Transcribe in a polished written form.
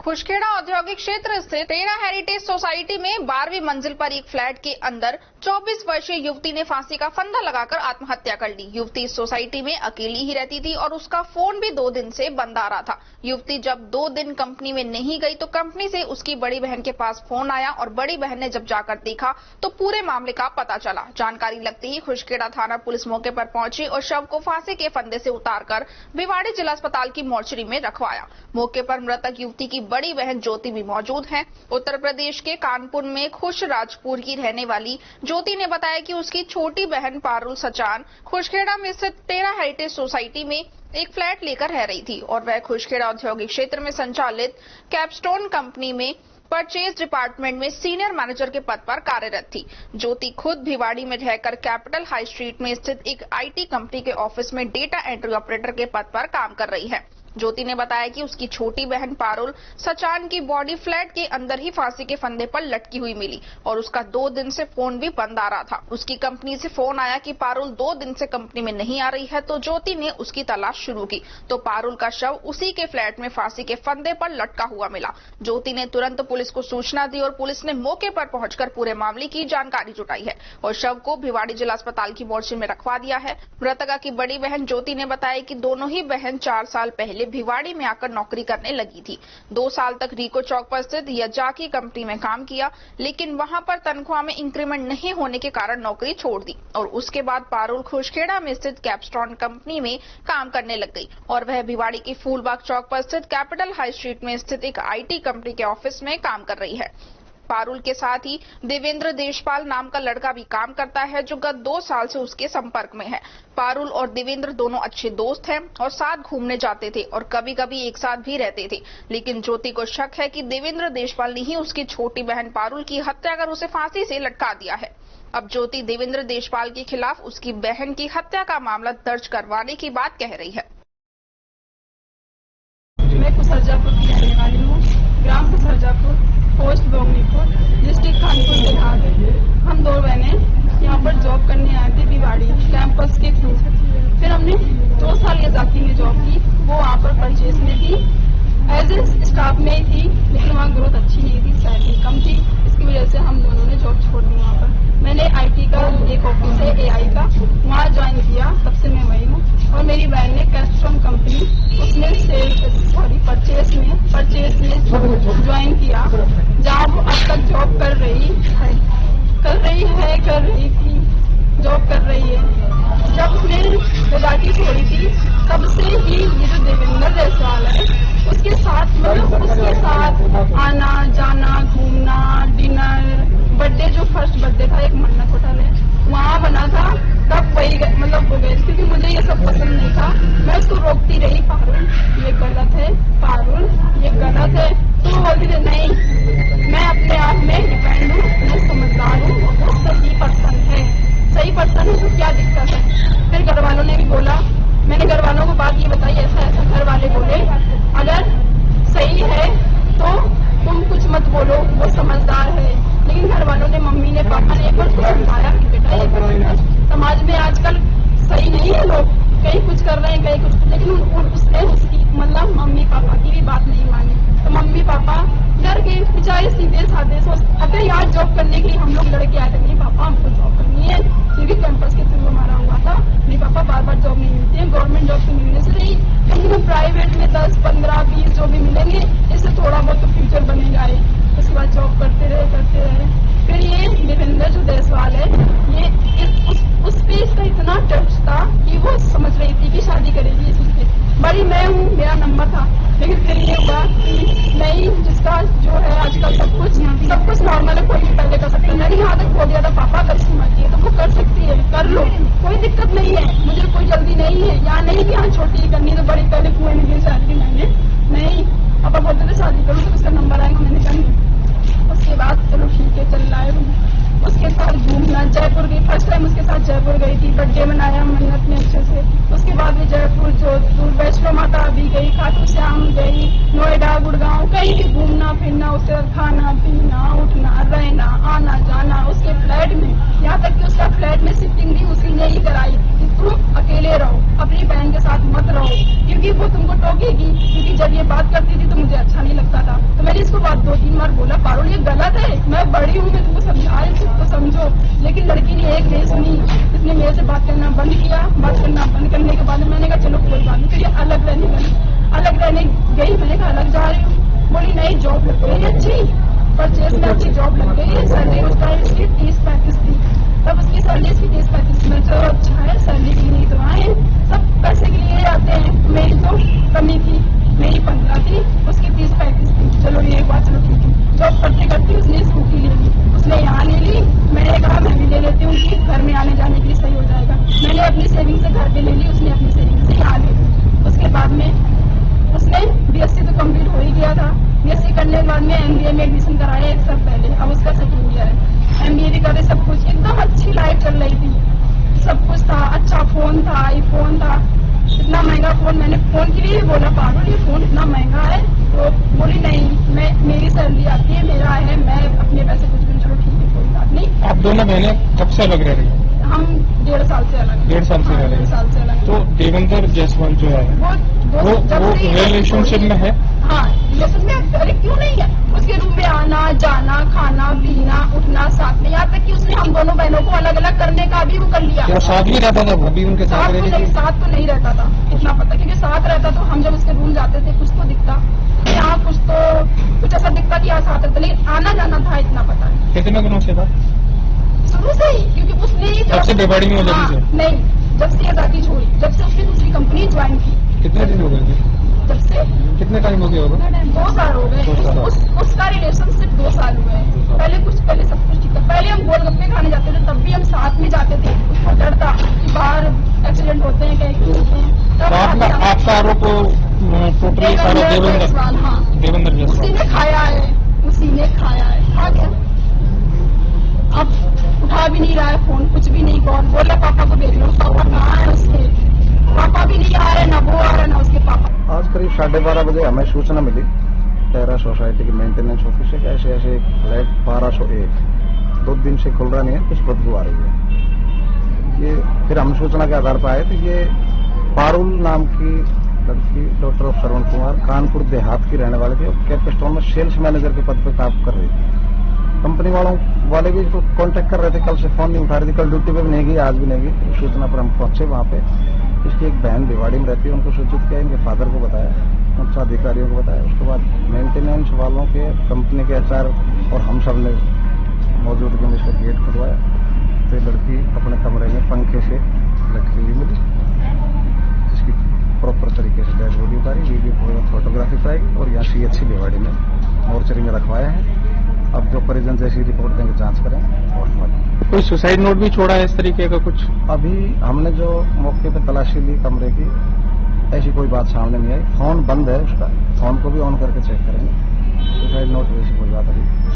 खुशखेड़ा औद्योगिक क्षेत्र स्थित टेरा हेरिटेज सोसाइटी में 12वीं मंजिल पर एक फ्लैट के अंदर 24 वर्षीय युवती ने फांसी का फंदा लगाकर आत्महत्या कर ली। युवती इस सोसाइटी में अकेली ही रहती थी और उसका फोन भी 2 दिन से बंद आ रहा था। युवती जब 2 दिन कंपनी में नहीं गई तो कंपनी से उसकी बड़ी बहन के पास फोन आया और बड़ी बहन ने जब जाकर देखा तो पूरे मामले का पता चला। जानकारी लगते ही खुशखेड़ा थाना पुलिस मौके पर पहुंची और शव को फांसी के फंदे से उतारकर भिवाड़ी जिला अस्पताल की मोर्चरी में रखवाया। मौके पर मृतक युवती की बड़ी बहन ज्योति भी मौजूद है। उत्तर प्रदेश के कानपुर में खुशराजपुर की रहने वाली ज्योति ने बताया कि उसकी छोटी बहन पारुल सचान खुशखेड़ा में स्थित टेरा हेरिटेज सोसाइटी में एक फ्लैट लेकर रह रही थी और वह खुशखेड़ा औद्योगिक क्षेत्र में संचालित कैपस्टोन कंपनी में परचेज डिपार्टमेंट में सीनियर मैनेजर के पद पर कार्यरत थी। ज्योति खुद भिवाड़ी में रहकर कैपिटल हाई स्ट्रीट में स्थित एक आईटी कंपनी के ऑफिस में डेटा एंट्री ऑपरेटर के पद पर काम कर रही है। ज्योति ने बताया कि उसकी छोटी बहन पारुल सचान की बॉडी फ्लैट के अंदर ही फांसी के फंदे पर लटकी हुई मिली और उसका 2 दिन से फोन भी बंद आ रहा था। उसकी कंपनी से फोन आया कि पारुल 2 दिन से कंपनी में नहीं आ रही है तो ज्योति ने उसकी तलाश शुरू की तो पारुल का शव उसी के फ्लैट में फांसी के फंदे पर लटका हुआ मिला। ज्योति ने तुरंत पुलिस को सूचना दी और पुलिस ने मौके पर पहुंचकर पूरे मामले की जानकारी जुटाई है और शव को भिवाड़ी जिला अस्पताल की मोर्चरी में रखवा दिया है। मृतका की बड़ी बहन ज्योति ने बताया कि दोनों ही बहन 4 साल पहले भिवाड़ी में आकर नौकरी करने लगी थी। 2 साल तक रिको चौक पर स्थित याजाकी कंपनी में काम किया, लेकिन वहां पर तनख्वाह में इंक्रीमेंट नहीं होने के कारण नौकरी छोड़ दी और उसके बाद पारुल खुशखेड़ा में स्थित कैपस्टोन कंपनी में काम करने लग गई और वह भिवाड़ी की फूलबाग चौक पर स्थित कैपिटल हाई स्ट्रीट में स्थित एक आईटी कंपनी के ऑफिस में काम कर रही है। पारुल के साथ ही देवेंद्र देशपाल नाम का लड़का भी काम करता है जो गत 2 साल से उसके संपर्क में है। पारुल और देवेंद्र दोनों अच्छे दोस्त हैं और साथ घूमने जाते थे और कभी-कभी एक साथ भी रहते थे, लेकिन ज्योति को शक है कि देवेंद्र देशपाल ने ही उसकी छोटी बहन पारुल की हत्या कर उसे फांसी से लटका दिया है। अब ज्योति देवेंद्र देशपाल के खिलाफ उसकी बहन की हत्या का मामला दर्ज करवाने की बात कह रही है। मैं कुसरजापुर की रहने वाली हूँ। ग्राम कुसरजापुर, पोस्ट बोगनीपुर, डिस्ट्रिक्ट कानपुर, बिहार। हम 2 बहनें यहाँ पर जॉब करने आए थे भिवाड़ी कैंपस के थ्रू। फिर हमने 2 साल याजाकी में जॉब की। वो वहाँ पर परचेज में थी, एज ए स्टाफ में ही थी, लेकिन वहाँ ग्रोथ अच्छी नहीं थी, सैलरी कम थी। इसकी वजह से हम दोनों ने जॉब छोड़ दी। वहाँ पर मैंने आईटी का एक ऑफिस है एआई का, वहाँ ज्वाइन किया, तब से मैं वही हूँ। और मेरी बहन ने कैपस्टोन कंपनी उसमें परचेज में ज्वाइन किया, जहाँ वो अब तक जॉब कर रही थी, जॉब कर रही है। जब उसने याजाकी छोड़ी थी तब से ही ये जो देवेंद्र देशपाल है उसके साथ आना जाना, घूमना, डिनर, बर्थडे, जो फर्स्ट बर्थडे था एक मन्नत होटल है वहाँ बना था, तब वही वो गए, क्योंकि मुझे ये सब पसंद नहीं था। मैं उसको रोकती रही, पारुल ये गलत है, पारुल ये गलत है, तो वो बोलती थी नहीं, मैं अपने आप में डिपेंड हूँ, मैं समझदार हूँ, वो सही पर्सन है तो क्या दिक्कत है। फिर घर वालों ने भी बोला, मैंने घर वालों को बात ये बताई, ऐसा ऐसा। घर वाले बोले अगर सही है तो तुम कुछ मत बोलो, वो समझदार है। लेकिन घर वालों ने, मम्मी ने, पापा ने एक बार समझाया कि बेटा ये गलत है। समाज में आजकल सही नहीं है, लोग कहीं कुछ कर रहे हैं, कहीं कुछ, लेकिन उसने उसकी मतलब मम्मी पापा की भी बात नहीं मानी। तो मम्मी पापा डर के बेचारे सीधे साधे अगर यार जॉब करने के लिए हम लोग लड़के आए थे, नहीं पापा हमको जॉब करनी है, क्योंकि कैंपस के थ्रू हमारा हुआ था। नहीं पापा बार जॉब नहीं मिलती है, गवर्नमेंट जॉब तो मिलने से नहीं, कहीं प्राइवेट में 10, 15, 20 जो भी मिलेंगे, इससे थोड़ा बहुत तो फ्यूचर बनेगा है। उसके बाद जॉब करते रहे। फिर ये देवेंद्र जो देशपाल है, ये उस पे इसका इतना टच था कि वो समझ रही थी कि शादी करेगी इससे। बड़ी मैं हूँ, मेरा नंबर था, लेकिन फिर ये हुआ नहीं, जिसका जो है आजकल सब कुछ नॉर्मल है, कोई भी पहले कर सकता है। मैंने यहाँ तक बोल दिया था पापा अगर इसकी मर्जी है तो वो कर सकती है, कर लो, कोई दिक्कत नहीं है, मुझे कोई जल्दी नहीं है। यहाँ नहीं कि यहाँ छोटी करनी तो बड़ी, पहले कुएं में गिर जाती मैंने नहीं। पापा बोलते थे शादी करूँ तो उसका नंबर आएगा, मैंने कहा उसके बाद चलो ठीक है चल रहा है। उसके साथ घूमना, जयपुर गई, फर्स्ट टाइम उसके साथ जयपुर गई थी, बर्थडे मनाया मन्नत में अच्छे से। उसके बाद भी जयपुर, जोधपुर, वैष्णो माता भी गई, खाटू श्याम गई, नोएडा, गुड़गांव, कहीं भी घूमना फिरना, उसके खाना पीना, उठना, रहना, आना जाना, उसके फ्लैट में, यहाँ तक कि उसका फ्लैट में शिफ्टिंग भी उसी ने ही कराई कि तुम अकेले रहो, अपनी बहन के साथ मत रहो, क्योंकि वो तुमको टोकेगी। क्योंकि जब ये बात करती थी तो मुझे अच्छा नहीं लगता था। बोला पारुल ये गलत है, मैं बड़ी हूँ, मैं तुमको समझा रही हूँ तो समझो। लेकिन लड़की ने एक नहीं सुनी, इसने मेरे से बात करना बंद किया। बात करना बंद करने के बाद मैंने कहा चलो कोई बात नहीं, फिर ये अलग रहने गई। मैंने कहा अलग जा रही हूँ, बोली नहीं जॉब लग गई अच्छी, परचेज में अच्छी जॉब लग गई है, सैलरी उसका इसकी 30-35 थी, तब उसकी सैलरी इसकी 30-35 में जो अच्छा है, सैलरी के लिए तो आए, सब पैसे के लिए आते हैं। मेरी तो कमी थी, मेरी 15 थी, उसकी 30-35 थी। चलो ये बात चलो ठीक है। जॉब करते करते उसने स्कूटी ले ली, उसने यहाँ ले ली। मैंने कहा मैं भी ले लेती हूँ कि घर में आने जाने के लिए सही हो जाएगा। मैंने अपनी सेविंग से घर पे ले ली, उसने अपनी सेविंग से यहाँ ले ली। उसके बाद में उसने बीएससी तो कंप्लीट हो ही गया था। बीएससी करने के बाद में एमबीए में एडमिशन कराया 1 साल पहले, अब उसका 2nd ईयर है। एमबीए भी करे, सब कुछ एकदम अच्छी लाइफ चल रही थी, सब कुछ था, अच्छा फोन था, आईफोन था, इतना महंगा फोन। मैंने फोन के लिए बोला पारुल ये फोन इतना महंगा है, तो बोली नहीं मैं मेरी सैलरी आती है, मेरा है, मैं अपने पैसे कुछ भी। चलो ठीक है कोई बात नहीं। आप दोनों बहनें कब से अलग रह रही हैं? हम 1.5 साल से अलग हैं। 1.5 साल से रह रहे 1.5 साल से अलग हैं। हैं। तो देवेंद्र जायसवाल जो है वो रिलेशनशिप में है? हाँ रिलेशन में। अरे क्यों नहीं है, उसके रूम में आना जाना, खाना पीना, उठना साथ में, यहाँ तक कि उसने हम दोनों बहनों को अलग अलग करने का भी वो कर लिया। क्या साथ ही रहता था? अभी उनके साथ साथ तो नहीं रहता था, इतना पता, क्योंकि साथ रहता तो हम जब उसके रूम जाते थे कुछ तो दिखता, यहाँ कुछ ऐसा दिखता कि यहाँ साथ रहता, लेकिन आना जाना था इतना पता है। कितने दिनों से था? शुरू से ही, क्योंकि उसने ही जब से बेबाड़ी में हो जब से? नहीं, जब से आजादी छोड़ी, जब से उसने दूसरी कंपनी ज्वाइन की। कितने दिन हो गए थे? जब से कितने टाइम हो गया होगा? 2 साल हो गए। उसका रिलेशनशिप 2 साल हुए हैं। पहले सब कुछ ठीक था। पहले हम गोलगप्पे खाने जाते थे, तब भी हम साथ में जाते थे। उसको डर था कि बाहर एक्सीडेंट होते हैं, कहीं कुछ होते हैं। तो आपका आरोप टोटली सारा देवेंद्र उसी जायसवाल ने खाया है, खा गया। अब उठा भी नहीं रहा है फोन, कुछ भी नहीं। कौन बोला पापा को देख लो, पापा कहाँ है उसके? पापा भी नहीं आ रहे, ना वो आ रहे, ना उसके पापा। आज करीब 12:30 बजे हमें सूचना मिली टेरा सोसाइटी की मेंटेनेंस ऑफिस से, ऐसे ऐसे फ्लैट 1201 2 दिन से खुल रहा नहीं है, कुछ बदबू आ रही है। ये फिर हम सूचना के आधार पर आए तो ये पारुल नाम की लड़की डॉक्टर श्रवण कुमार कानपुर देहात की रहने वाले थी, कैपिस्टोन में सेल्स मैनेजर के पद पर काम कर रही थी। कंपनी वाले भी इसको कांटेक्ट कर रहे थे, कल से फोन नहीं उठा रही थी, कल ड्यूटी पे भी नहीं गई, आज भी नहीं गई। सूचना पर हम पहुंचे वहां पे, इसकी एक बहन भिवाड़ी में रहती है, उनको सूचित किया, इनके फादर को बताया, उच्च अधिकारियों को बताया। उसके बाद मेंटेनेंस वालों के, कंपनी के एचआर और हम सब ने मौजूदगी में इसका गेट खुलवाया, तो ये लड़की अपने कमरे में पंखे से लटकी हुई मिली, जिसकी प्रॉपर तरीके से डेड बॉडी उतारी, वीडियो फोटोग्राफी कराई और यहाँ CHC भिवाड़ी में मोर्चरी में रखवाया है। अब जो परिजन जैसी रिपोर्ट देंगे जांच करें पोस्टमार्टम। कोई सुसाइड नोट भी छोड़ा है इस तरीके का कुछ? अभी हमने जो मौके पे तलाशी ली कमरे की, ऐसी कोई बात सामने नहीं आई। फोन बंद है उसका, फोन को भी ऑन करके चेक करेंगे। सुसाइड नोट वैसी कोई बात अभी